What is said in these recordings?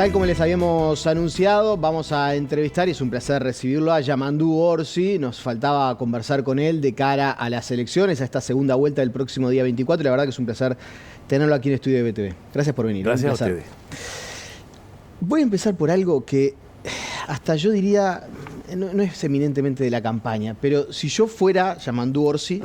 Tal como les habíamos anunciado, vamos a entrevistar, y es un placer recibirlo, a Yamandú Orsi. Nos faltaba conversar con él de cara a las elecciones, a esta segunda vuelta del próximo día 24, y la verdad que es un placer tenerlo aquí en el estudio de BTV. Gracias por venir. Gracias a ustedes. Voy a empezar por algo que hasta yo diría, no es eminentemente de la campaña, pero si yo fuera Yamandú Orsi,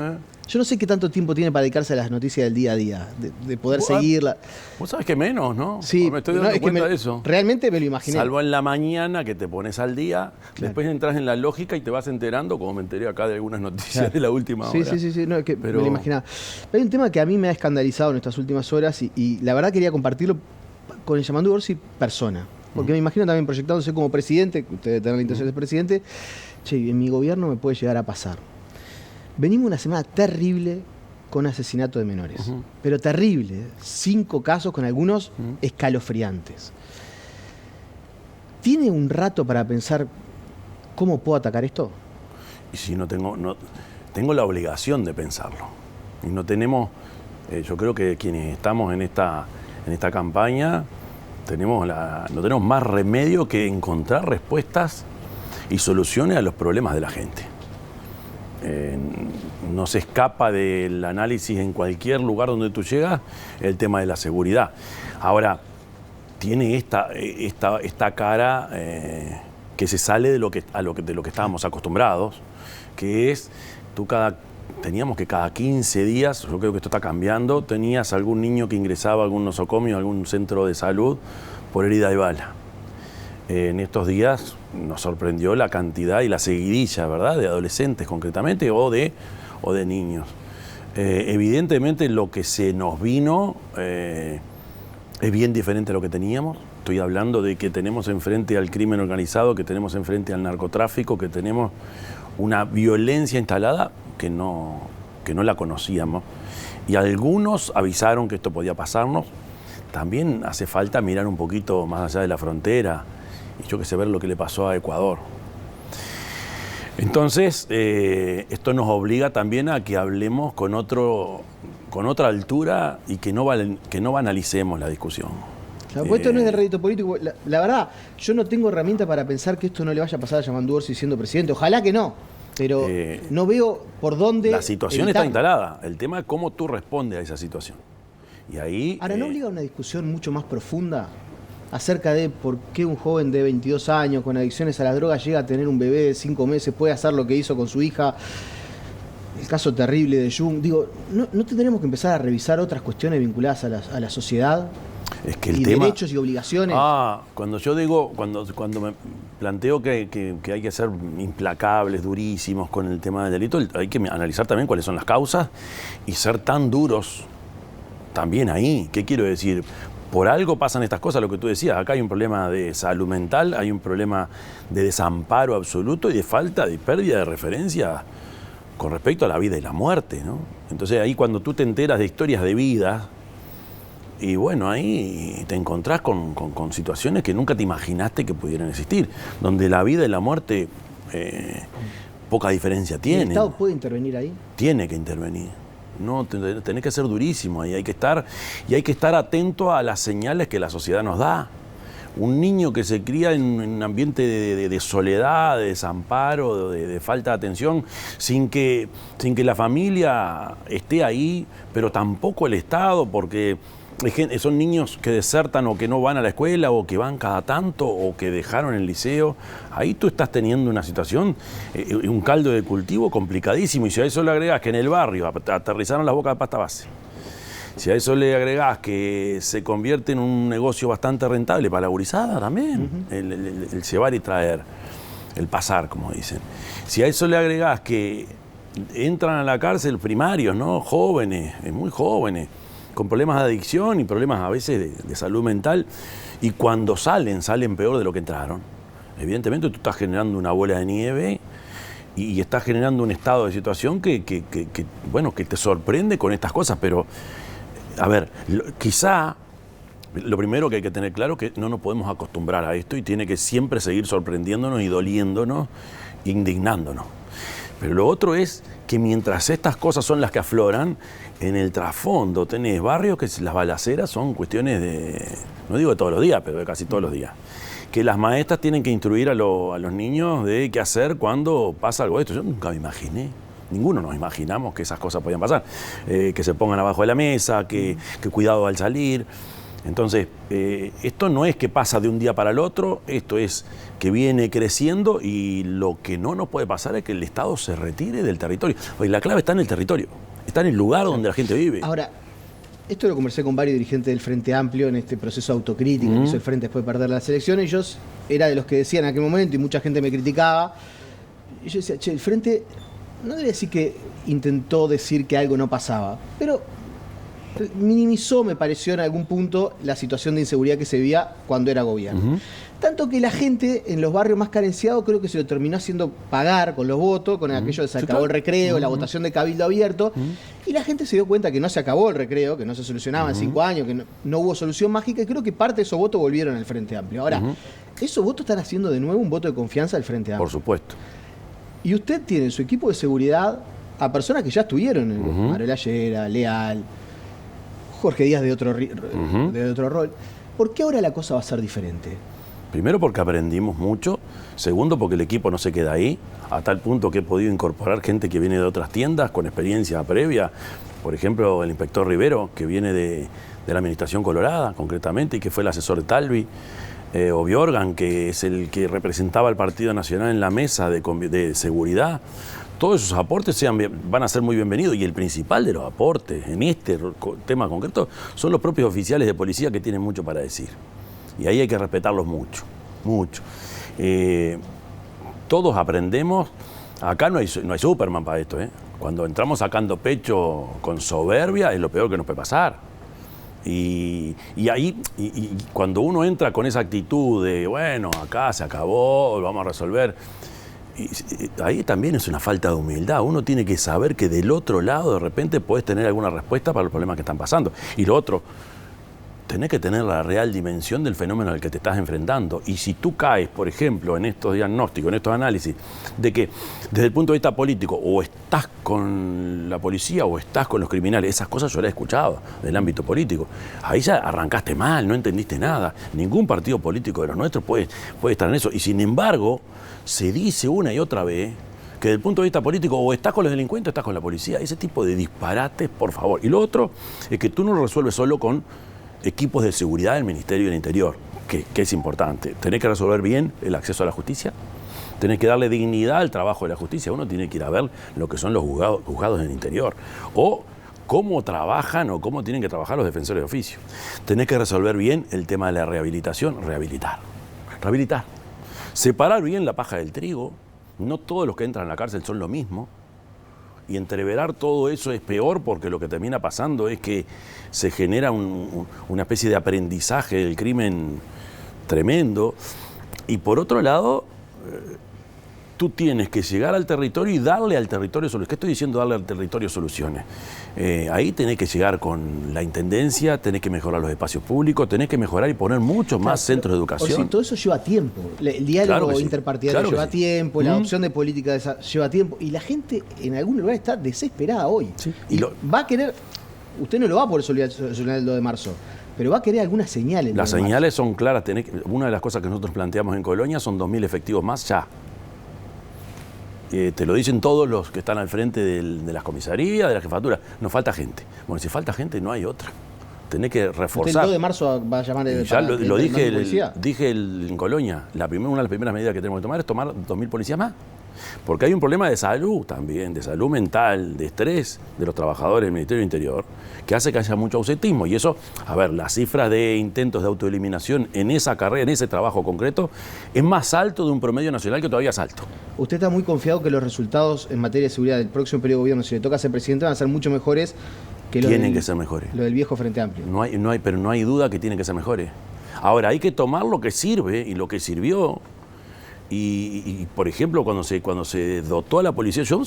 yo no sé qué tanto tiempo tiene para dedicarse a las noticias del día a día, de poder seguirla. Vos sabés que menos, ¿no? Sí, me estoy dando cuenta de eso. Realmente me lo imaginé. Salvo en la mañana que te pones al día, después entras en la lógica y te vas enterando, como me enteré acá de algunas noticias de la última hora. Sí, no, que me lo imaginaba. Pero hay un tema que a mí me ha escandalizado en estas últimas horas y la verdad quería compartirlo con el Yamandú Orsi persona. Porque me imagino también proyectándose como presidente, usted debe tener la intención de ser presidente, che, en mi gobierno me puede llegar a pasar. Venimos una semana terrible con asesinato de menores, pero terrible, 5 casos con algunos escalofriantes. ¿Tiene un rato para pensar cómo puedo atacar esto? Y si tengo la obligación de pensarlo. Y no tenemos, yo creo que quienes estamos en esta campaña, no tenemos más remedio que encontrar respuestas y soluciones a los problemas de la gente. No se escapa del análisis en cualquier lugar donde tú llegas el tema de la seguridad. Ahora, tiene esta cara que se sale de lo que estábamos acostumbrados, que es, teníamos que cada 15 días, yo creo que esto está cambiando, tenías algún niño que ingresaba a algún nosocomio, a algún centro de salud por herida de bala. En estos días nos sorprendió la cantidad y la seguidilla, ¿verdad?, de adolescentes concretamente o de niños. Evidentemente lo que se nos vino es bien diferente a lo que teníamos. Estoy hablando de que tenemos enfrente al crimen organizado, que tenemos enfrente al narcotráfico, que tenemos una violencia instalada que no la conocíamos. Y algunos avisaron que esto podía pasarnos. También hace falta mirar un poquito más allá de la frontera y yo que sé, ver lo que le pasó a Ecuador. Entonces, esto nos obliga también a que hablemos con otra altura y que no banalicemos la discusión. Claro, esto no es de rédito político. La verdad, yo no tengo herramienta para pensar que esto no le vaya a pasar a Yamandú Orsi siendo presidente. Ojalá que no, pero no veo por dónde. La situación está instalada. El tema es cómo tú respondes a esa situación. Y ahí. Ahora, ¿no obliga a una discusión mucho más profunda acerca de por qué un joven de 22 años con adicciones a las drogas llega a tener un bebé de 5 meses, puede hacer lo que hizo con su hija? El caso terrible de Jung. Digo, ¿no tendremos que empezar a revisar otras cuestiones vinculadas a la sociedad? Es que el y tema, derechos y obligaciones. Cuando yo digo, cuando me planteo que hay que ser implacables, durísimos con el tema del delito, hay que analizar también cuáles son las causas y ser tan duros también ahí. ¿Qué quiero decir? Por algo pasan estas cosas, lo que tú decías. Acá hay un problema de salud mental, hay un problema de desamparo absoluto y de falta, de pérdida de referencia con respecto a la vida y la muerte, ¿no? Entonces ahí cuando tú te enteras de historias de vida, y bueno, ahí te encontrás con situaciones que nunca te imaginaste que pudieran existir, donde la vida y la muerte poca diferencia tienen. ¿El Estado puede intervenir ahí? Tiene que intervenir. No, tenés que ser durísimo ahí, hay que estar atento a las señales que la sociedad nos da. Un niño que se cría en un ambiente de soledad, de desamparo, de falta de atención, sin que la familia esté ahí, pero tampoco el Estado, porque son niños que desertan o que no van a la escuela o que van cada tanto o que dejaron el liceo. Ahí tú estás teniendo una situación, un caldo de cultivo complicadísimo. Y si a eso le agregás que en el barrio aterrizaron las bocas de pasta base, si a eso le agregás que se convierte en un negocio bastante rentable para la gurizada también, el llevar y traer, el pasar, como dicen. Si a eso le agregás que entran a la cárcel primarios, ¿no? Jóvenes, muy jóvenes, con problemas de adicción y problemas a veces de salud mental, y cuando salen peor de lo que entraron. Evidentemente tú estás generando una bola de nieve y estás generando un estado de situación que te sorprende con estas cosas, pero, a ver, quizá lo primero que hay que tener claro es que no nos podemos acostumbrar a esto y tiene que siempre seguir sorprendiéndonos y doliéndonos, indignándonos. Pero lo otro es que mientras estas cosas son las que afloran, en el trasfondo tenés barrios que las balaceras son cuestiones de, no digo de todos los días, pero de casi todos los días. Que las maestras tienen que instruir a los niños de qué hacer cuando pasa algo de esto. Yo nunca me imaginé, ninguno nos imaginamos que esas cosas podían pasar. Que se pongan abajo de la mesa, que cuidado al salir. Entonces, esto no es que pasa de un día para el otro, esto es que viene creciendo y lo que no nos puede pasar es que el Estado se retire del territorio. Porque la clave está en el territorio, está en el lugar donde la gente vive. Ahora, esto lo conversé con varios dirigentes del Frente Amplio en este proceso autocrítico que hizo el Frente después de perder las elecciones. Ellos era de los que decían en aquel momento, y mucha gente me criticaba, y yo decía, che, el Frente no debe decir que intentó decir que algo no pasaba, pero minimizó, me pareció en algún punto, la situación de inseguridad que se vivía cuando era gobierno. Tanto que la gente en los barrios más carenciados creo que se lo terminó haciendo pagar con los votos, con aquello de se acabó el recreo, la votación de cabildo abierto, y la gente se dio cuenta que no se acabó el recreo, que no se solucionaba en 5 años, que no hubo solución mágica, y creo que parte de esos votos volvieron al Frente Amplio. Ahora, esos votos están haciendo de nuevo un voto de confianza al Frente Amplio. Por supuesto. Y usted tiene en su equipo de seguridad a personas que ya estuvieron en Manuel Ayera, Leal, Jorge Díaz de otro rol. ¿Por qué ahora la cosa va a ser diferente? Primero porque aprendimos mucho, segundo porque el equipo no se queda ahí, a tal punto que he podido incorporar gente que viene de otras tiendas con experiencia previa, por ejemplo el inspector Rivero, que viene de la Administración Colorada concretamente y que fue el asesor de Talvi, o Bjorgan, que es el que representaba al Partido Nacional en la mesa de seguridad. Todos esos aportes van a ser muy bienvenidos, y el principal de los aportes en este tema concreto son los propios oficiales de policía, que tienen mucho para decir. Y ahí hay que respetarlos mucho, mucho. Todos aprendemos, acá no hay Superman para esto, ¿eh? Cuando entramos sacando pecho con soberbia es lo peor que nos puede pasar. Y cuando uno entra con esa actitud de, bueno, acá se acabó, lo vamos a resolver, ahí también es una falta de humildad. Uno tiene que saber que del otro lado de repente podés tener alguna respuesta para los problemas que están pasando. Y lo otro, tenés que tener la real dimensión del fenómeno al que te estás enfrentando. Y si tú caes, por ejemplo, en estos diagnósticos, en estos análisis, de que desde el punto de vista político o estás con la policía o estás con los criminales, esas cosas yo las he escuchado del ámbito político. Ahí ya arrancaste mal, no entendiste nada. Ningún partido político de los nuestros puede estar en eso. Y sin embargo, se dice una y otra vez que desde el punto de vista político o estás con los delincuentes o estás con la policía. Ese tipo de disparates, por favor. Y lo otro es que tú no lo resuelves solo con equipos de seguridad del Ministerio del Interior, que es importante. Tenés que resolver bien el acceso a la justicia, tenés que darle dignidad al trabajo de la justicia. Uno tiene que ir a ver lo que son los juzgados del interior, o cómo trabajan o cómo tienen que trabajar los defensores de oficio. Tenés que resolver bien el tema de la rehabilitación, rehabilitar. Separar bien la paja del trigo. No todos los que entran a la cárcel son lo mismo. Y entreverar todo eso es peor, porque lo que termina pasando es que se genera una especie de aprendizaje del crimen tremendo. Y por otro lado, tú tienes que llegar al territorio y darle al territorio soluciones. ¿Qué estoy diciendo, darle al territorio soluciones? Ahí tenés que llegar con la intendencia, tenés que mejorar los espacios públicos, tenés que mejorar y poner muchos más centros de educación. O sea, todo eso lleva tiempo. El diálogo interpartidario lleva tiempo, la adopción de políticas lleva tiempo. Y la gente en algún lugar está desesperada hoy. Sí. Y va a querer, usted no lo va a poder solucionar el 2 de marzo, pero va a querer algunas señales. Las señales son claras. Una de las cosas que nosotros planteamos en Colonia son 2.000 efectivos más ya. Te lo dicen todos los que están al frente de las comisarías, de la jefatura. Nos falta gente. Bueno, si falta gente, no hay otra. Tenés que reforzar. ¿Usted el 2 de marzo va a llamar ya lo dije en Colonia. Una de las primeras medidas que tenemos que tomar es tomar 2.000 policías más. Porque hay un problema de salud también, de salud mental, de estrés de los trabajadores del Ministerio del Interior, que hace que haya mucho ausentismo. Y eso, a ver, las cifras de intentos de autoeliminación en esa carrera, en ese trabajo concreto, es más alto de un promedio nacional, que todavía es alto. ¿Usted está muy confiado que los resultados en materia de seguridad del próximo periodo de gobierno, si le toca ser presidente, van a ser mucho mejores que tienen que ser mejores? Lo del viejo Frente Amplio. Pero no hay duda que tienen que ser mejores. Ahora, hay que tomar lo que sirve y lo que sirvió. Y por ejemplo, cuando se dotó a la policía, yo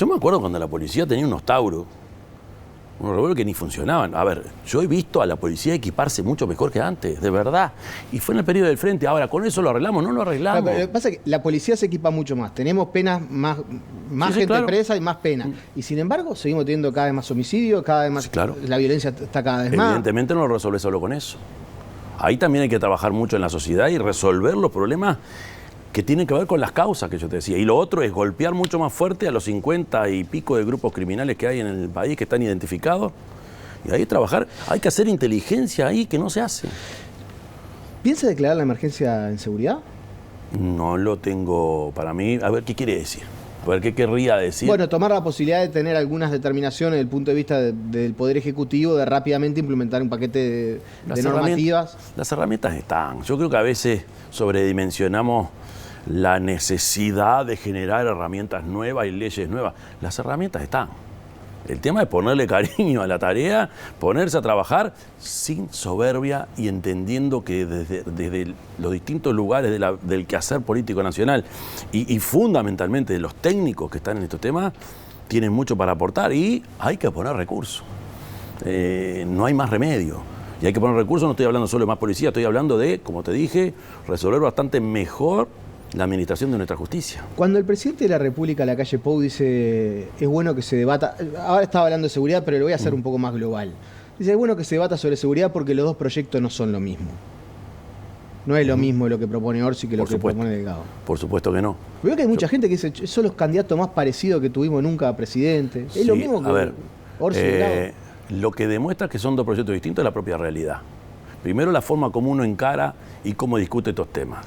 me acuerdo cuando la policía tenía unos Taurus, Unos revólveres que ni funcionaban. A ver, yo he visto a la policía equiparse mucho mejor que antes, de verdad. Y fue en el periodo del frente. Ahora, ¿con eso lo arreglamos? No lo arreglamos. Pero lo que pasa es que la policía se equipa mucho más. Tenemos penas más Sí, gente claro. presa y más pena. Y sin embargo, seguimos teniendo cada vez más homicidios, cada vez más. Sí, claro. La violencia está cada vez más. Evidentemente no lo resuelve solo con eso. Ahí también hay que trabajar mucho en la sociedad y resolver los problemas que tienen que ver con las causas que yo te decía. Y lo otro es golpear mucho más fuerte a los 50 y pico de grupos criminales que hay en el país que están identificados. Y ahí trabajar, hay que hacer inteligencia ahí que no se hace. ¿Piensa declarar la emergencia en seguridad? No lo tengo para mí. A ver, ¿qué quiere decir? A ver, ¿qué querría decir? Bueno, tomar la posibilidad de tener algunas determinaciones desde el punto de vista del Poder Ejecutivo, de rápidamente implementar un paquete de normativas. Las herramientas están. Yo creo que a veces sobredimensionamos la necesidad de generar herramientas nuevas y leyes nuevas. Las herramientas están. El tema es ponerle cariño a la tarea, ponerse a trabajar sin soberbia y entendiendo que desde los distintos lugares del quehacer político nacional y fundamentalmente de los técnicos que están en estos temas, tienen mucho para aportar y hay que poner recursos. No hay más remedio. Y hay que poner recursos, no estoy hablando solo de más policía, estoy hablando de, como te dije, resolver bastante mejor la administración de nuestra justicia. Cuando el presidente de la República, Lacalle Pou, dice es bueno que se debata, ahora estaba hablando de seguridad, pero lo voy a hacer un poco más global. Dice, es bueno que se debata sobre seguridad porque los dos proyectos no son lo mismo. No es lo mismo lo que propone Orsi que lo que propone Delgado. Por supuesto que no. Veo que hay mucha gente que dice, son los candidatos más parecidos que tuvimos nunca a presidente. Es lo mismo que Orsi y Delgado. Lo que demuestra que son dos proyectos distintos es la propia realidad. Primero, la forma como uno encara y cómo discute estos temas.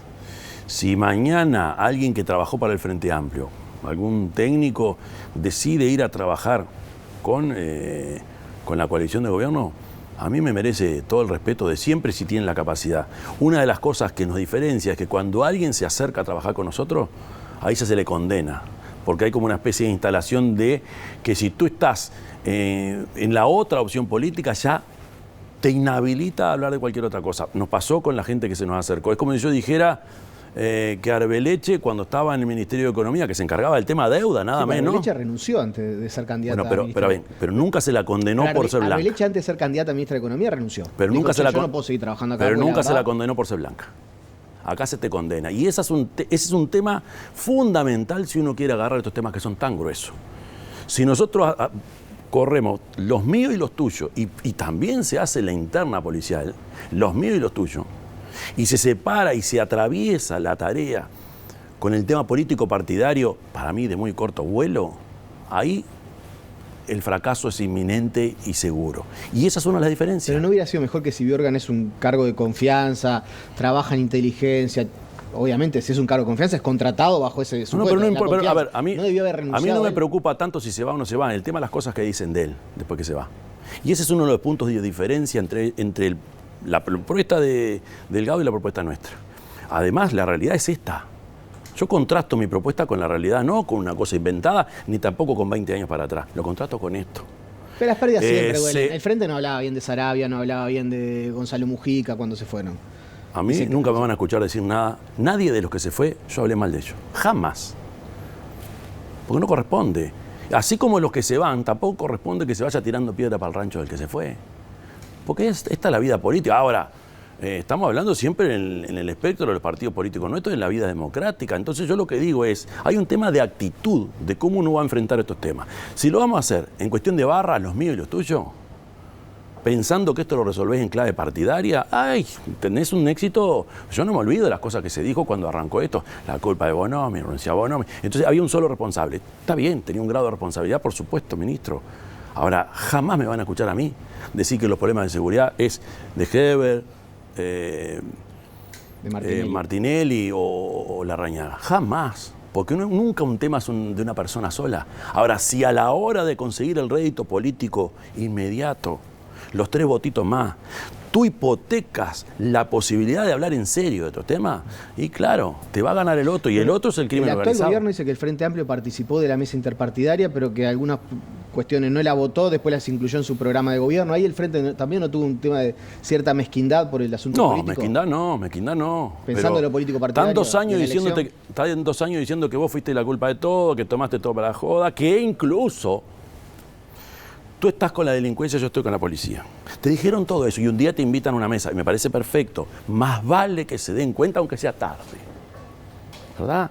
Si mañana alguien que trabajó para el Frente Amplio, algún técnico, decide ir a trabajar con la coalición de gobierno, a mí me merece todo el respeto de siempre si tienen la capacidad. Una de las cosas que nos diferencia es que cuando alguien se acerca a trabajar con nosotros, ahí se le condena. Porque hay como una especie de instalación de que si tú estás en la otra opción política ya te inhabilita a hablar de cualquier otra cosa. Nos pasó con la gente que se nos acercó. Es como si yo dijera que Arbeleche, cuando estaba en el Ministerio de Economía, que se encargaba del tema deuda, nada menos. Arbeleche renunció antes de ser candidata a ministra. Pero nunca se la condenó por ser blanca. Arbeleche antes de ser candidata a ministra de Economía renunció. Pero dijo, nunca se la yo no puedo seguir trabajando acá. Pero nunca se la condenó por ser blanca. Acá se te condena. Y ese es un tema fundamental si uno quiere agarrar estos temas que son tan gruesos. Si nosotros corremos los míos y los tuyos, y también se hace la interna policial, los míos y los tuyos, y se separa y se atraviesa la tarea con el tema político partidario, para mí de muy corto vuelo, ahí el fracaso es inminente y seguro. Y esas son las diferencias. Pero no hubiera sido mejor que si Biorgan es un cargo de confianza, trabaja en inteligencia. Obviamente, si es un cargo de confianza, es contratado bajo ese supuesto. No, pero no importa. Pero, a ver, a mí, no debió haber renunciado. A mí no me preocupa tanto si se va o no se va. El tema de las cosas que dicen de él después que se va. Y ese es uno de los puntos de diferencia entre la propuesta de Delgado y la propuesta nuestra. Además, la realidad es esta. Yo contrasto mi propuesta con la realidad, no con una cosa inventada, ni tampoco con 20 años para atrás. Lo contrasto con esto. Pero las pérdidas siempre duelen. El Frente no hablaba bien de Sarabia, no hablaba bien de Gonzalo Mujica cuando se fueron. A mí nunca me van a escuchar decir nada. Nadie de los que se fue, yo hablé mal de ellos. Jamás. Porque no corresponde. Así como los que se van, tampoco corresponde que se vaya tirando piedra para el rancho del que se fue. Porque esta es la vida política. Ahora, estamos hablando siempre en el espectro de los partidos políticos nuestros, en la vida democrática. Entonces yo lo que digo es, hay un tema de actitud, de cómo uno va a enfrentar estos temas. Si lo vamos a hacer en cuestión de barra, los míos y los tuyos, pensando que esto lo resolvés en clave partidaria, ¡ay! Tenés un éxito. Yo no me olvido de las cosas que se dijo cuando arrancó esto. La culpa de Bonomi, renuncia a Bonomi. Entonces había un solo responsable. Está bien, tenía un grado de responsabilidad, por supuesto, ministro. Ahora, jamás me van a escuchar a mí decir que los problemas de seguridad es de Heber, de Martinelli o Larrañaga. Jamás. Porque nunca un tema es de una persona sola. Ahora, si a la hora de conseguir el rédito político inmediato, los 3 votitos más, tú hipotecas la posibilidad de hablar en serio de estos temas, y claro, te va a ganar el otro, y el otro es el crimen organizado. El actual gobierno dice que el Frente Amplio participó de la mesa interpartidaria, pero que algunas cuestiones no la votó, después las incluyó en su programa de gobierno. Ahí el Frente también no tuvo un tema de cierta mezquindad por el asunto político. No, mezquindad no. Pensando en lo político partidario. Están 2 años diciendo que vos fuiste la culpa de todo, que tomaste todo para la joda, que incluso tú estás con la delincuencia, yo estoy con la policía. Te dijeron todo eso y un día te invitan a una mesa y me parece perfecto. Más vale que se den cuenta aunque sea tarde, ¿verdad?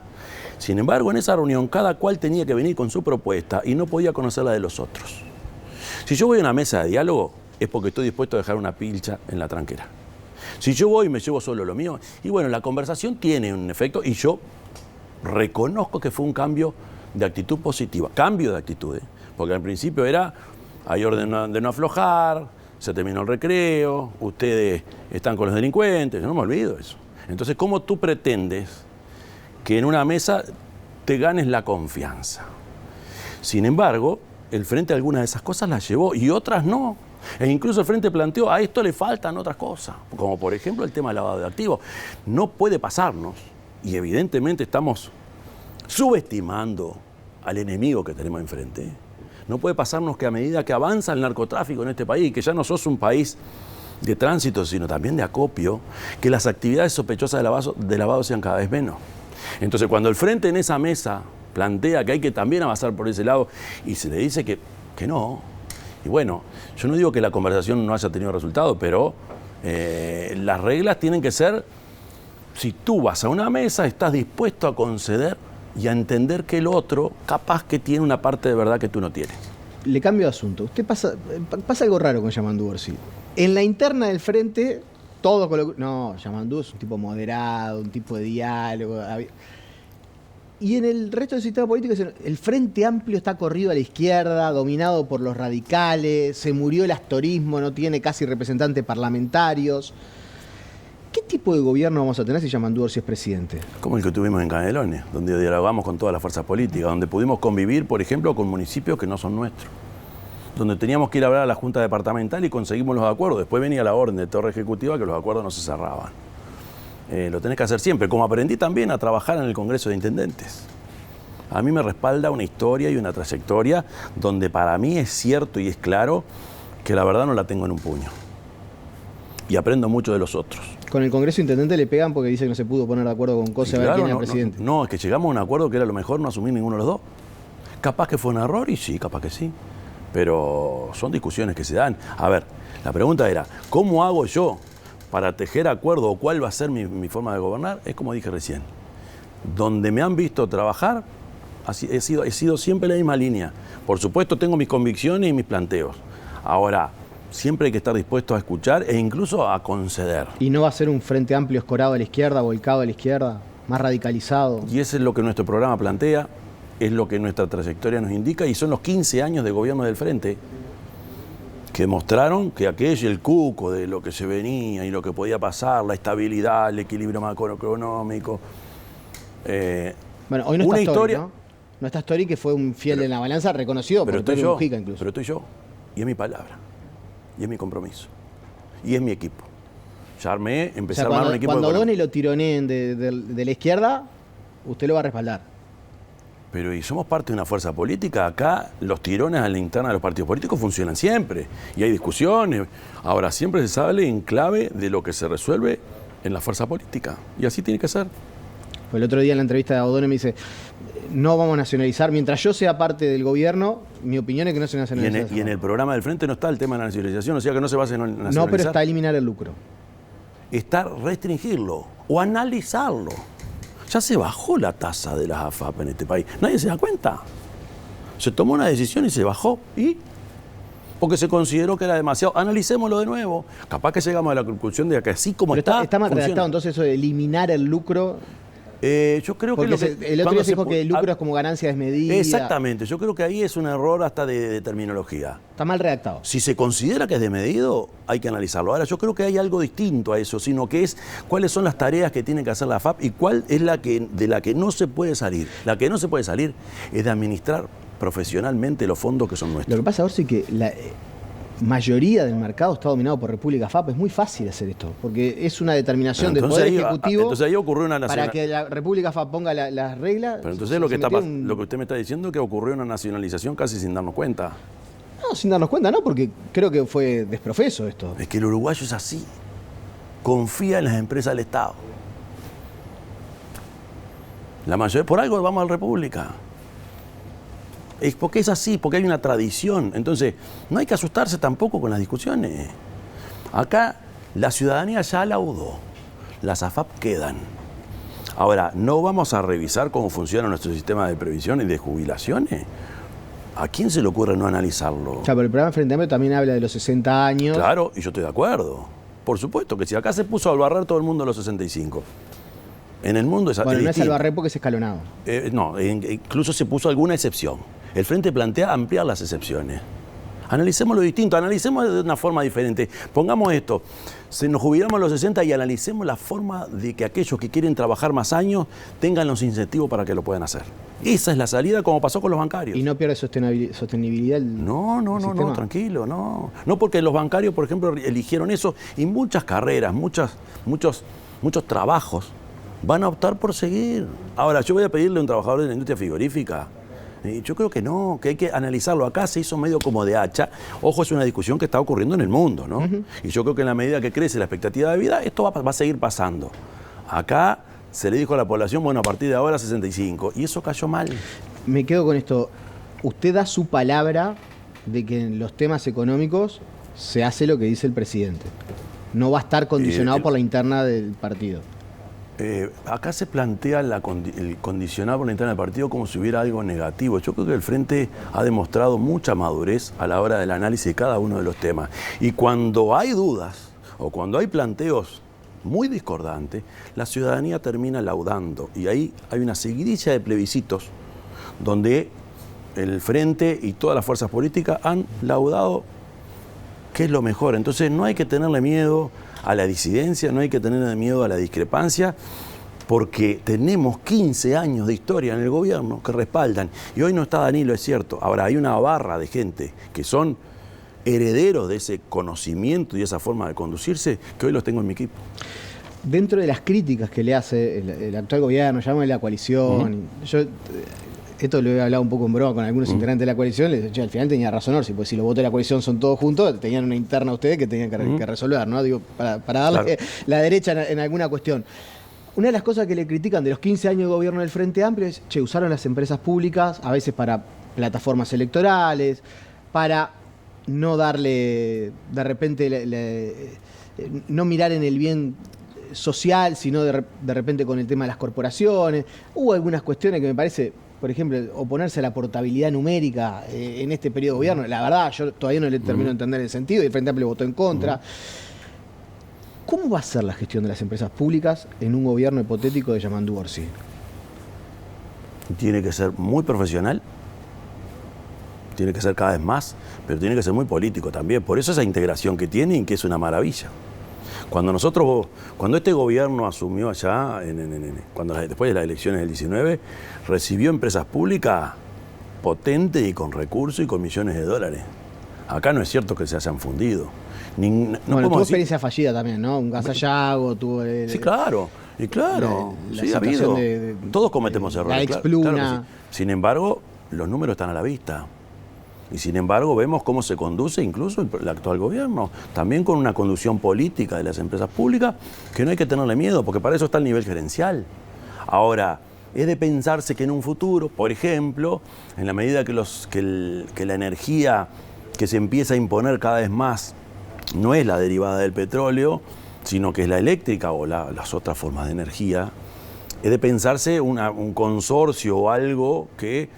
Sin embargo, en esa reunión cada cual tenía que venir con su propuesta y no podía conocer la de los otros. Si yo voy a una mesa de diálogo es porque estoy dispuesto a dejar una pilcha en la tranquera. Si yo voy y me llevo solo lo mío, y bueno, la conversación tiene un efecto y yo reconozco que fue un cambio de actitud positiva. Cambio de actitud, porque al principio era, hay orden de no aflojar, se terminó el recreo, ustedes están con los delincuentes, yo no me olvido eso. Entonces, ¿cómo tú pretendes que en una mesa te ganes la confianza? Sin embargo, el Frente algunas de esas cosas las llevó y otras no. E incluso el Frente planteó, a esto le faltan otras cosas, como por ejemplo el tema del lavado de activos. No puede pasarnos, y evidentemente estamos subestimando al enemigo que tenemos enfrente. No puede pasarnos que a medida que avanza el narcotráfico en este país, que ya no sos un país de tránsito, sino también de acopio, que las actividades sospechosas de lavado sean cada vez menos. Entonces, cuando el Frente en esa mesa plantea que hay que también avanzar por ese lado y se le dice que no, y bueno, yo no digo que la conversación no haya tenido resultado, pero las reglas tienen que ser, si tú vas a una mesa, estás dispuesto a conceder y a entender que el otro capaz que tiene una parte de verdad que tú no tienes. Le cambio de asunto. Usted pasa algo raro con Yamandu Orsi. En la interna del Frente, todo con lo... No, Yamandu es un tipo moderado, un tipo de diálogo. Y en el resto del sistema político, el Frente Amplio está corrido a la izquierda, dominado por los radicales, se murió el astorismo, no tiene casi representantes parlamentarios. ¿Qué tipo de gobierno vamos a tener si Yamandu Orsi es presidente? Como el que tuvimos en Canelones, donde dialogamos con todas las fuerzas políticas, donde pudimos convivir, por ejemplo, con municipios que no son nuestros, donde teníamos que ir a hablar a la Junta Departamental y conseguimos los acuerdos. Después venía la orden de Torre Ejecutiva que los acuerdos no se cerraban. Lo tenés que hacer siempre, como aprendí también a trabajar en el Congreso de Intendentes. A mí me respalda una historia y una trayectoria donde para mí es cierto y es claro que la verdad no la tengo en un puño. Y aprendo mucho de los otros. Con el Congreso de Intendentes le pegan porque dice que no se pudo poner de acuerdo con Cosa, claro, a ver quién era presidente. No, es que llegamos a un acuerdo que era lo mejor no asumir ninguno de los dos. Capaz que fue un error y sí, capaz que sí. Pero son discusiones que se dan. A ver, la pregunta era, ¿cómo hago yo para tejer acuerdo o cuál va a ser mi forma de gobernar? Es como dije recién. Donde me han visto trabajar, he sido siempre la misma línea. Por supuesto, tengo mis convicciones y mis planteos. Ahora, siempre hay que estar dispuesto a escuchar e incluso a conceder. ¿Y no va a ser un Frente Amplio escorado a la izquierda, volcado a la izquierda, más radicalizado? Y eso es lo que nuestro programa plantea, es lo que nuestra trayectoria nos indica, y son los 15 años de gobierno del Frente que mostraron que aquello, el cuco de lo que se venía y lo que podía pasar, la estabilidad, el equilibrio macroeconómico. Bueno, hoy no está Story, ¿no? No está Story, que fue un fiel en la balanza, reconocido por Antonio Mujica incluso. Pero estoy yo, y es mi palabra, y es mi compromiso, y es mi equipo. Ya empecé a armar un equipo. Cuando Donny lo tironeen de la izquierda, usted lo va a respaldar. Pero y somos parte de una fuerza política. Acá los tirones a la interna de los partidos políticos funcionan siempre. Y hay discusiones. Ahora siempre se sale en clave de lo que se resuelve en la fuerza política. Y así tiene que ser. Pues el otro día en la entrevista de O'Donnell me dice, no vamos a nacionalizar. Mientras yo sea parte del gobierno, mi opinión es que no se nacionaliza. Y en el programa del Frente no está el tema de la nacionalización. O sea que no se basa en nacionalizar. No, pero está eliminar el lucro. Está restringirlo o analizarlo. Ya se bajó la tasa de las AFAP en este país. Nadie se da cuenta. Se tomó una decisión y se bajó. ¿Y? Porque se consideró que era demasiado. Analicémoslo de nuevo. Capaz que llegamos a la conclusión de que así como pero está mal redactado entonces eso de eliminar el lucro. Yo creo porque que el otro día se dijo que el lucro es como ganancia desmedida. Exactamente. Yo creo que ahí es un error hasta de terminología. Está mal redactado. Si se considera que es desmedido, hay que analizarlo. Ahora, yo creo que hay algo distinto a eso, sino que es cuáles son las tareas que tiene que hacer la AFAP y cuál es de la que no se puede salir. La que no se puede salir es de administrar profesionalmente los fondos que son nuestros. Lo que pasa ahora sí que la mayoría del mercado está dominado por República FAP. Es muy fácil hacer esto, porque es una determinación del Poder Ejecutivo. Entonces ahí ocurrió una nacionalización. Para que la República FAP ponga las reglas. Pero entonces lo que usted me está diciendo es que ocurrió una nacionalización casi sin darnos cuenta. No, sin darnos cuenta, no, porque creo que fue desprofeso esto. Es que el uruguayo es así. Confía en las empresas del Estado. La mayoría, por algo vamos a la República. Es porque es así, porque hay una tradición. Entonces, no hay que asustarse tampoco con las discusiones. Acá la ciudadanía ya laudó, las AFAP quedan. Ahora, ¿no vamos a revisar cómo funciona nuestro sistema de previsión y de jubilaciones? ¿A quién se le ocurre no analizarlo? O sea, pero el programa Frente Amplio también habla de los 60 años. Claro, y yo estoy de acuerdo. Por supuesto que si acá se puso a barrer todo el mundo a los 65. En el mundo es Bueno, no es distinto. salvarre porque es escalonado. No, incluso se puso alguna excepción. El Frente plantea ampliar las excepciones. Analicemos lo distinto, analicemos de una forma diferente. Pongamos esto, si nos jubilamos a los 60 y analicemos la forma de que aquellos que quieren trabajar más años tengan los incentivos para que lo puedan hacer. Esa es la salida, como pasó con los bancarios. ¿Y no pierde sostenibilidad el No, tranquilo, no. No, porque los bancarios, por ejemplo, eligieron eso y muchas carreras, muchos trabajos van a optar por seguir. Ahora, yo voy a pedirle a un trabajador de la industria frigorífica. Yo creo que no, que hay que analizarlo. Acá se hizo medio como de hacha. Ojo, es una discusión que está ocurriendo en el mundo, ¿no? Y yo creo que en la medida que crece la expectativa de vida, esto va a seguir pasando. Acá se le dijo a la población, bueno, a partir de ahora 65, y eso cayó mal. Me quedo con esto. Usted da su palabra de que en los temas económicos se hace lo que dice el presidente. No va a estar condicionado por la interna del partido. Acá se plantea el condicionar por la interna del partido como si hubiera algo negativo. Yo creo que el Frente ha demostrado mucha madurez a la hora del análisis de cada uno de los temas. Y cuando hay dudas o cuando hay planteos muy discordantes, la ciudadanía termina laudando. Y ahí hay una seguidilla de plebiscitos donde el Frente y todas las fuerzas políticas han laudado qué es lo mejor. Entonces no hay que tenerle miedo a la disidencia, no hay que tenerle miedo a la discrepancia, porque tenemos 15 años de historia en el gobierno que respaldan. Y hoy no está Danilo, es cierto. Ahora hay una barra de gente que son herederos de ese conocimiento y esa forma de conducirse, que hoy los tengo en mi equipo. Dentro de las críticas que le hace el actual gobierno, llamémosle la coalición, esto lo he hablado un poco en broma con algunos integrantes de la coalición, les decía, al final tenía razón Orsi, porque si los votos de la coalición son todos juntos, tenían una interna ustedes que tenían que resolver, ¿no? Digo, para darle la derecha en alguna cuestión. Una de las cosas que le critican de los 15 años de gobierno del Frente Amplio es, usaron las empresas públicas, a veces para plataformas electorales, para no darle, de repente, no mirar en el bien social, sino de repente con el tema de las corporaciones. Hubo algunas cuestiones que me parece, por ejemplo, oponerse a la portabilidad numérica en este periodo de gobierno. La verdad, yo todavía no le termino de entender el sentido y el Frente Amplio votó en contra. ¿Cómo va a ser la gestión de las empresas públicas en un gobierno hipotético de Yamandú Orsi? Tiene que ser muy profesional, tiene que ser cada vez más, pero tiene que ser muy político también. Por eso esa integración que tienen, que es una maravilla. Cuando este gobierno asumió allá, después de las elecciones del 19, recibió empresas públicas potentes y con recursos y con millones de dólares. Acá no es cierto que se hayan fundido. Tuvo experiencia fallida también, ¿no? Un Gasallago, tuvo... Sí, claro. Y claro, sí, ha habido. Todos cometemos errores. La Expluna. Claro que sí. Sin embargo, los números están a la vista. Y sin embargo vemos cómo se conduce incluso el actual gobierno, también con una conducción política de las empresas públicas, que no hay que tenerle miedo, porque para eso está el nivel gerencial. Ahora, es de pensarse que en un futuro, por ejemplo, en la medida que la energía que se empieza a imponer cada vez más no es la derivada del petróleo, sino que es la eléctrica o las otras formas de energía, es de pensarse un consorcio o algo que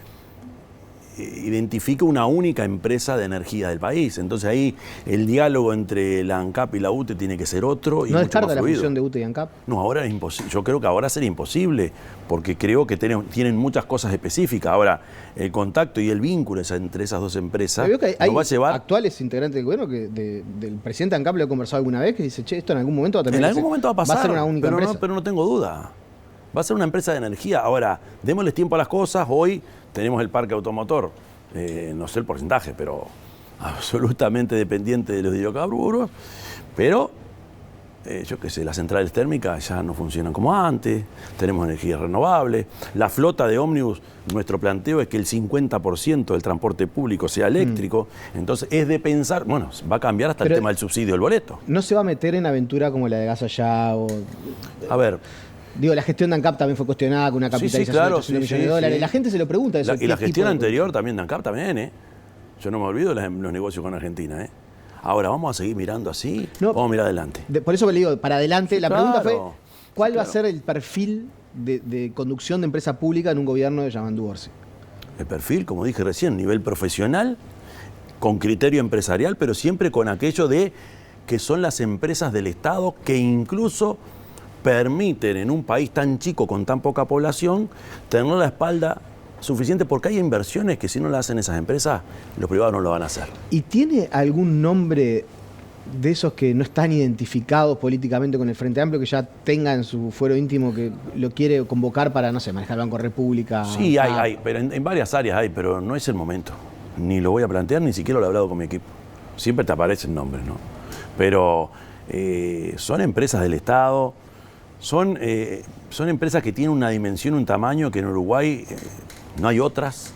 identifica una única empresa de energía del país. Entonces ahí el diálogo entre la ANCAP y la UTE tiene que ser otro y ¿No mucho descarta más la fluido. fusión de UTE y ANCAP? No, ahora es imposible. Yo creo que ahora sería imposible, porque creo que tienen muchas cosas específicas. Ahora, el contacto y el vínculo entre esas dos empresas Veo que hay nos va a llevar... actuales integrantes del gobierno que del presidente ANCAP lo he conversado alguna vez, que dice, che, esto en algún momento va a terminar. En algún momento va a pasar, va a ser una única empresa. pero no tengo duda. Va a ser una empresa de energía. Ahora, démosles tiempo a las cosas. Hoy tenemos el parque automotor. No sé el porcentaje, pero absolutamente dependiente de los hidrocarburos. Pero, yo qué sé, las centrales térmicas ya no funcionan como antes, tenemos energías renovables. La flota de ómnibus, nuestro planteo es que el 50% del transporte público sea eléctrico. Entonces, es de pensar, bueno, va a cambiar hasta el tema del subsidio del boleto. ¿No se va a meter en aventura como la de Gasallago? A ver, Digo, la gestión de ANCAP también fue cuestionada con una capitalización claro, de 800 millones de dólares. sí. La gente se lo pregunta eso. Y la gestión anterior también de ANCAP también, ¿eh? Yo no me olvido de los negocios con Argentina, ¿eh? Ahora, ¿vamos a seguir mirando así? No, vamos a mirar adelante. Por eso le digo, para adelante, la pregunta fue, ¿cuál va a claro. ser el perfil de conducción de empresa pública en un gobierno de Yamandu Orsi? El perfil, como dije recién, nivel profesional, con criterio empresarial, pero siempre con aquello de que son las empresas del Estado que incluso permiten en un país tan chico con tan poca población tener la espalda suficiente, porque hay inversiones que si no las hacen esas empresas, los privados no lo van a hacer. ¿Y tiene algún nombre de esos que no están identificados políticamente con el Frente Amplio, que ya tenga en su fuero íntimo que lo quiere convocar para, no sé, manejar el Banco República? Sí, hay, pero en varias áreas hay, pero no es el momento. Ni lo voy a plantear, ni siquiera lo he hablado con mi equipo. Siempre te aparecen nombres, ¿no? Pero son empresas del Estado, son empresas que tienen una dimensión, un tamaño que en Uruguay no hay otras.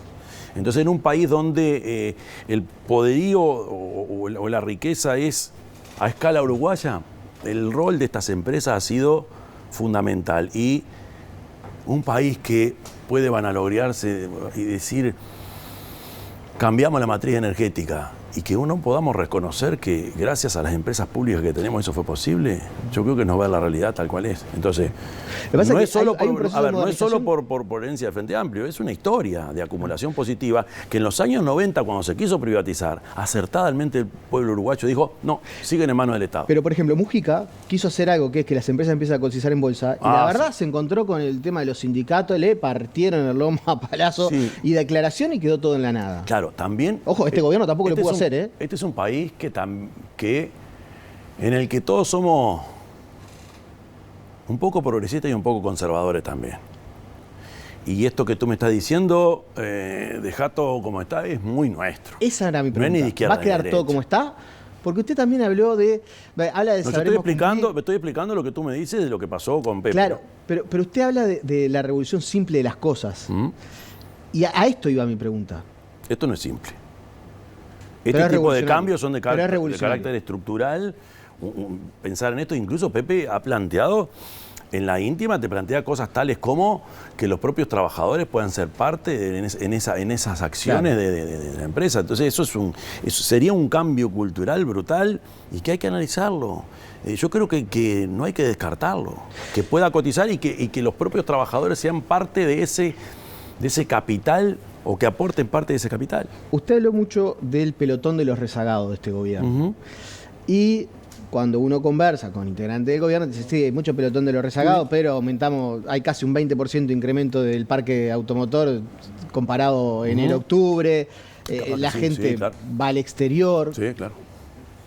Entonces, en un país donde el poderío o la riqueza es a escala uruguaya, el rol de estas empresas ha sido fundamental. Y un país que puede vanagloriarse y decir, cambiamos la matriz energética, y que uno podamos reconocer que gracias a las empresas públicas que tenemos eso fue posible, yo creo que nos va a la realidad tal cual es. Entonces, no es solo por herencia del Frente Amplio, es una historia de acumulación positiva que en los años 90, cuando se quiso privatizar, acertadamente el pueblo uruguayo dijo, no, siguen en manos del Estado. Pero, por ejemplo, Mujica quiso hacer algo que es que las empresas empiezan a cotizar en bolsa, y la verdad se encontró con el tema de los sindicatos, le partieron el lomo a palazo y declaración, y quedó todo en la nada. Claro, también... Ojo, este gobierno tampoco lo pudo hacer. Este es un país en el que todos somos un poco progresistas y un poco conservadores también. Y esto que tú me estás diciendo, deja todo como está, es muy nuestro. Esa era mi pregunta. No es ni de izquierda, ¿Va a quedar todo como está? Porque usted también habló de... Habla de no, me estoy explicando lo que tú me dices de lo que pasó con Pepe. Claro, pero usted habla de la revolución simple de las cosas. Y a esto iba mi pregunta. Esto no es simple. Este tipo de cambios son de carácter estructural. Pensar en esto, incluso Pepe ha planteado, en la íntima te plantea cosas tales como que los propios trabajadores puedan ser parte en esas acciones de la empresa. Entonces eso sería un cambio cultural brutal y que hay que analizarlo. Yo creo que no hay que descartarlo, que pueda cotizar y que los propios trabajadores sean parte de ese capital, o que aporten parte de ese capital. Usted habló mucho del pelotón de los rezagados de este gobierno. Y cuando uno conversa con integrantes del gobierno, dice, sí, hay mucho pelotón de los rezagados, pero hay casi un 20% de incremento del parque automotor comparado enero-octubre. La gente va al exterior. Sí, claro.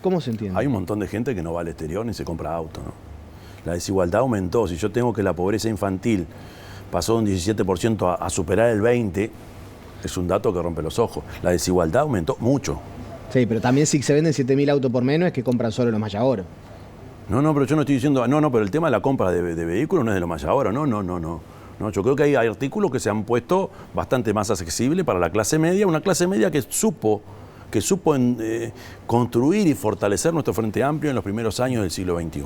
¿Cómo se entiende? Hay un montón de gente que no va al exterior ni se compra auto, ¿no? La desigualdad aumentó. Si yo tengo que la pobreza infantil pasó de un 17% a superar el 20%, es un dato que rompe los ojos. La desigualdad aumentó mucho. Sí, pero también si se venden 7.000 autos por menos es que compran solo los Mayagoro. No, pero yo no estoy diciendo... No, pero el tema de la compra de vehículos no es de los Mayagoro. No, yo creo que hay artículos que se han puesto bastante más accesibles para la clase media. Una clase media que supo construir y fortalecer nuestro Frente Amplio en los primeros años del siglo XXI.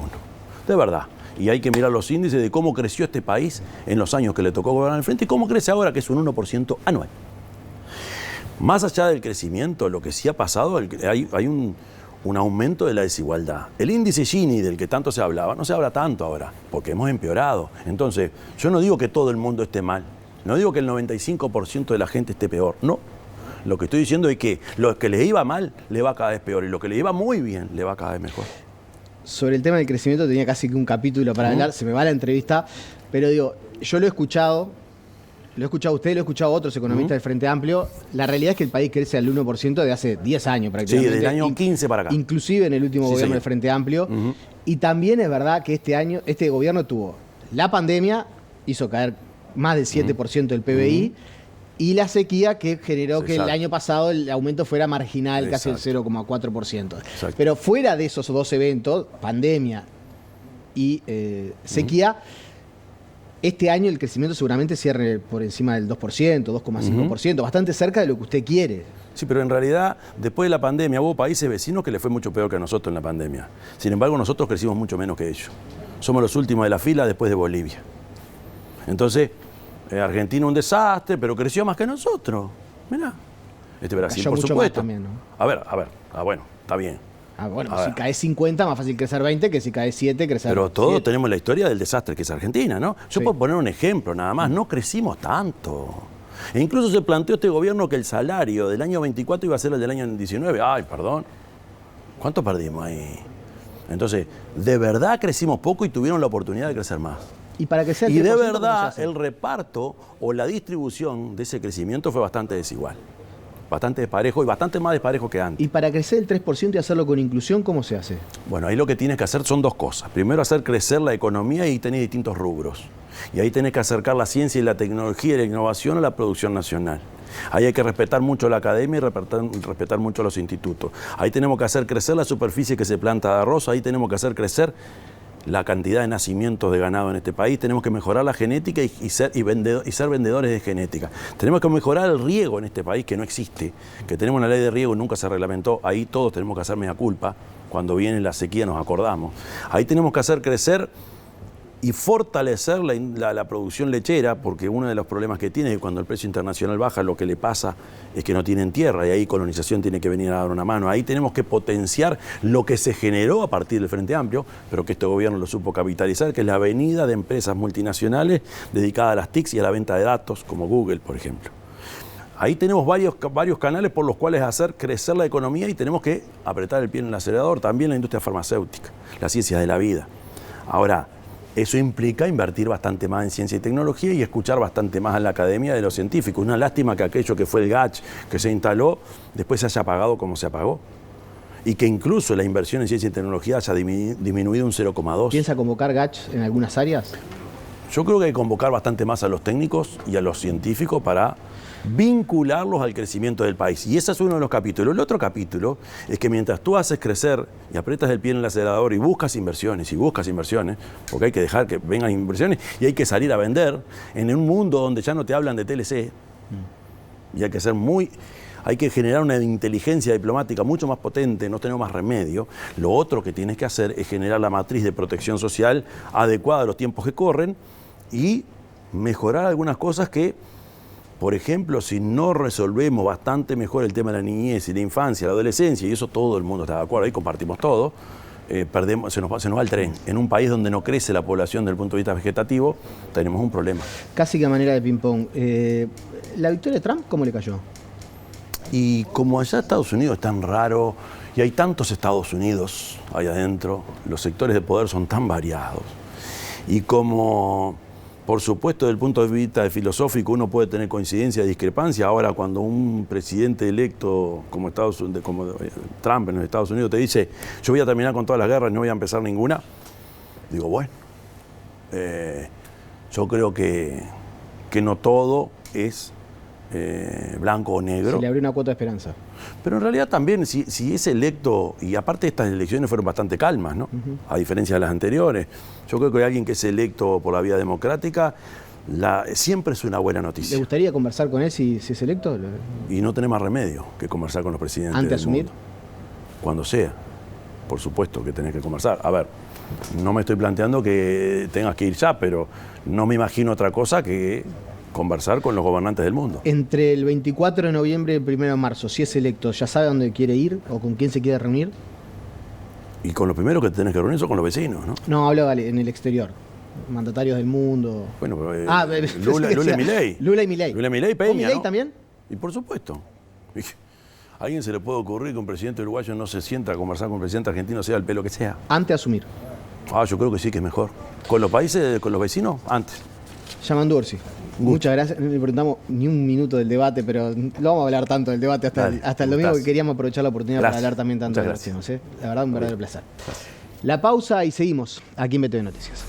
De verdad. Y hay que mirar los índices de cómo creció este país en los años que le tocó gobernar el Frente y cómo crece ahora, que es un 1% anual. Más allá del crecimiento, lo que sí ha pasado, hay un aumento de la desigualdad. El índice Gini, del que tanto se hablaba, no se habla tanto ahora, porque hemos empeorado. Entonces, yo no digo que todo el mundo esté mal, no digo que el 95% de la gente esté peor, no. Lo que estoy diciendo es que lo que les iba mal, le va cada vez peor, y lo que les iba muy bien, le va cada vez mejor. Sobre el tema del crecimiento tenía casi que un capítulo para hablar, se me va la entrevista, pero digo, yo lo he escuchado a usted, lo he escuchado a otros economistas del Frente Amplio. La realidad es que el país crece al 1% de hace 10 años prácticamente. Sí, desde el año 15 para acá. Inclusive en el último gobierno del Frente Amplio. Y también es verdad que este gobierno tuvo la pandemia, hizo caer más del 7% del PBI, y la sequía que generó que el año pasado el aumento fuera marginal, casi el 0,4%. Pero fuera de esos dos eventos, pandemia y sequía, este año el crecimiento seguramente cierre por encima del 2%, 2,5%, bastante cerca de lo que usted quiere. Sí, pero en realidad, después de la pandemia, hubo países vecinos que les fue mucho peor que a nosotros en la pandemia. Sin embargo, nosotros crecimos mucho menos que ellos. Somos los últimos de la fila después de Bolivia. Entonces, Argentina un desastre, pero creció más que nosotros. Mirá. Brasil, Cayó por mucho supuesto. más también, ¿no? A ver. Bueno, está bien. Bueno, A si ver. caes 50, más fácil crecer 20 que si caes 7, crecer Pero todos 7. tenemos la historia del desastre que es Argentina, ¿no? Yo Sí. por poner un ejemplo nada más, no crecimos tanto. E incluso se planteó este gobierno que el salario del año 24 iba a ser el del año 19. Ay, perdón. ¿Cuánto perdimos ahí? Entonces, de verdad crecimos poco y tuvieron la oportunidad de crecer más. Y para que sea el Y de 3%, ¿cómo se verdad hace? el reparto o la distribución de ese crecimiento fue bastante desigual. Bastante desparejo y bastante más desparejo que antes. Y para crecer el 3% y hacerlo con inclusión, ¿cómo se hace? Bueno, ahí lo que tienes que hacer son dos cosas. Primero, hacer crecer la economía y tenés distintos rubros. Y ahí tenés que acercar la ciencia y la tecnología y la innovación a la producción nacional. Ahí hay que respetar mucho la academia y respetar mucho los institutos. Ahí tenemos que hacer crecer la superficie que se planta de arroz. Ahí tenemos que hacer crecer la cantidad de nacimientos de ganado en este país. Tenemos que mejorar la genética y ser vendedores de genética. Tenemos que mejorar el riego en este país, que no existe, que tenemos una ley de riego y nunca se reglamentó. Ahí todos tenemos que hacer mea culpa. Cuando viene la sequía nos acordamos. Ahí tenemos que hacer crecer y fortalecer la producción lechera, porque uno de los problemas que tiene es que cuando el precio internacional baja, lo que le pasa es que no tienen tierra, y ahí colonización tiene que venir a dar una mano. Ahí tenemos que potenciar lo que se generó a partir del Frente Amplio, pero que este gobierno lo supo capitalizar, que es la venida de empresas multinacionales dedicadas a las TICs y a la venta de datos, como Google, por ejemplo. Ahí tenemos varios canales por los cuales hacer crecer la economía y tenemos que apretar el pie en el acelerador, también la industria farmacéutica, las ciencias de la vida. Ahora, eso implica invertir bastante más en ciencia y tecnología y escuchar bastante más a la academia de los científicos. Una lástima que aquello que fue el GACH, que se instaló, después se haya apagado como se apagó. Y que incluso la inversión en ciencia y tecnología haya disminuido un 0,2. ¿Piensa convocar GACH en algunas áreas? Yo creo que hay que convocar bastante más a los técnicos y a los científicos para vincularlos al crecimiento del país. Y ese es uno de los capítulos. El otro capítulo es que mientras tú haces crecer y aprietas el pie en el acelerador y buscas inversiones, porque hay que dejar que vengan inversiones y hay que salir a vender en un mundo donde ya no te hablan de TLC, y hay que generar una inteligencia diplomática mucho más potente, no tenemos más remedio. Lo otro que tienes que hacer es generar la matriz de protección social adecuada a los tiempos que corren y mejorar algunas cosas que, por ejemplo, si no resolvemos bastante mejor el tema de la niñez y la infancia, la adolescencia, y eso todo el mundo está de acuerdo, ahí compartimos todo, se nos va el tren. En un país donde no crece la población desde el punto de vista vegetativo, tenemos un problema. Casi que a manera de ping-pong. ¿La victoria de Trump cómo le cayó? Y como allá Estados Unidos es tan raro, y hay tantos Estados Unidos ahí adentro, los sectores de poder son tan variados, y como, por supuesto, desde el punto de vista filosófico uno puede tener coincidencia y discrepancia, ahora cuando un presidente electo como Trump en los Estados Unidos te dice yo voy a terminar con todas las guerras y no voy a empezar ninguna, digo, bueno, yo creo que no todo es blanco o negro. Se le abrió una cuota de esperanza. Pero en realidad también, si es electo, y aparte estas elecciones fueron bastante calmas, ¿no? A diferencia de las anteriores, yo creo que hay alguien que es electo por la vía democrática, siempre es una buena noticia. ¿Le gustaría conversar con él si es electo? Y no tenés más remedio que conversar con los presidentes ¿Antes de del asumir? mundo. Cuando sea, por supuesto que tenés que conversar. A ver, no me estoy planteando que tengas que ir ya, pero no me imagino otra cosa que conversar con los gobernantes del mundo. Entre el 24 de noviembre y el 1 de marzo, si es electo, ¿ya sabe dónde quiere ir o con quién se quiere reunir? Y con los primeros que tenés que reunir son con los vecinos, ¿no? No, habla en el exterior. Mandatarios del mundo. Bueno, Lula y Milei. Lula y Milei. Lula y Milei, Peña, ¿Con Milei ¿no? también? Y por supuesto. ¿A alguien se le puede ocurrir que un presidente uruguayo no se sienta a conversar con un presidente argentino, sea el pelo que sea? Antes de asumir. Yo creo que sí, que es mejor. Con los países, con los vecinos, antes. Yamandu Orsi. Muchas gracias. No le preguntamos ni un minuto del debate, pero no vamos a hablar tanto del debate hasta el domingo, que queríamos aprovechar la oportunidad para hablar también tanto de elecciones. La verdad, un verdadero placer. La pausa y seguimos aquí en BTV Noticias.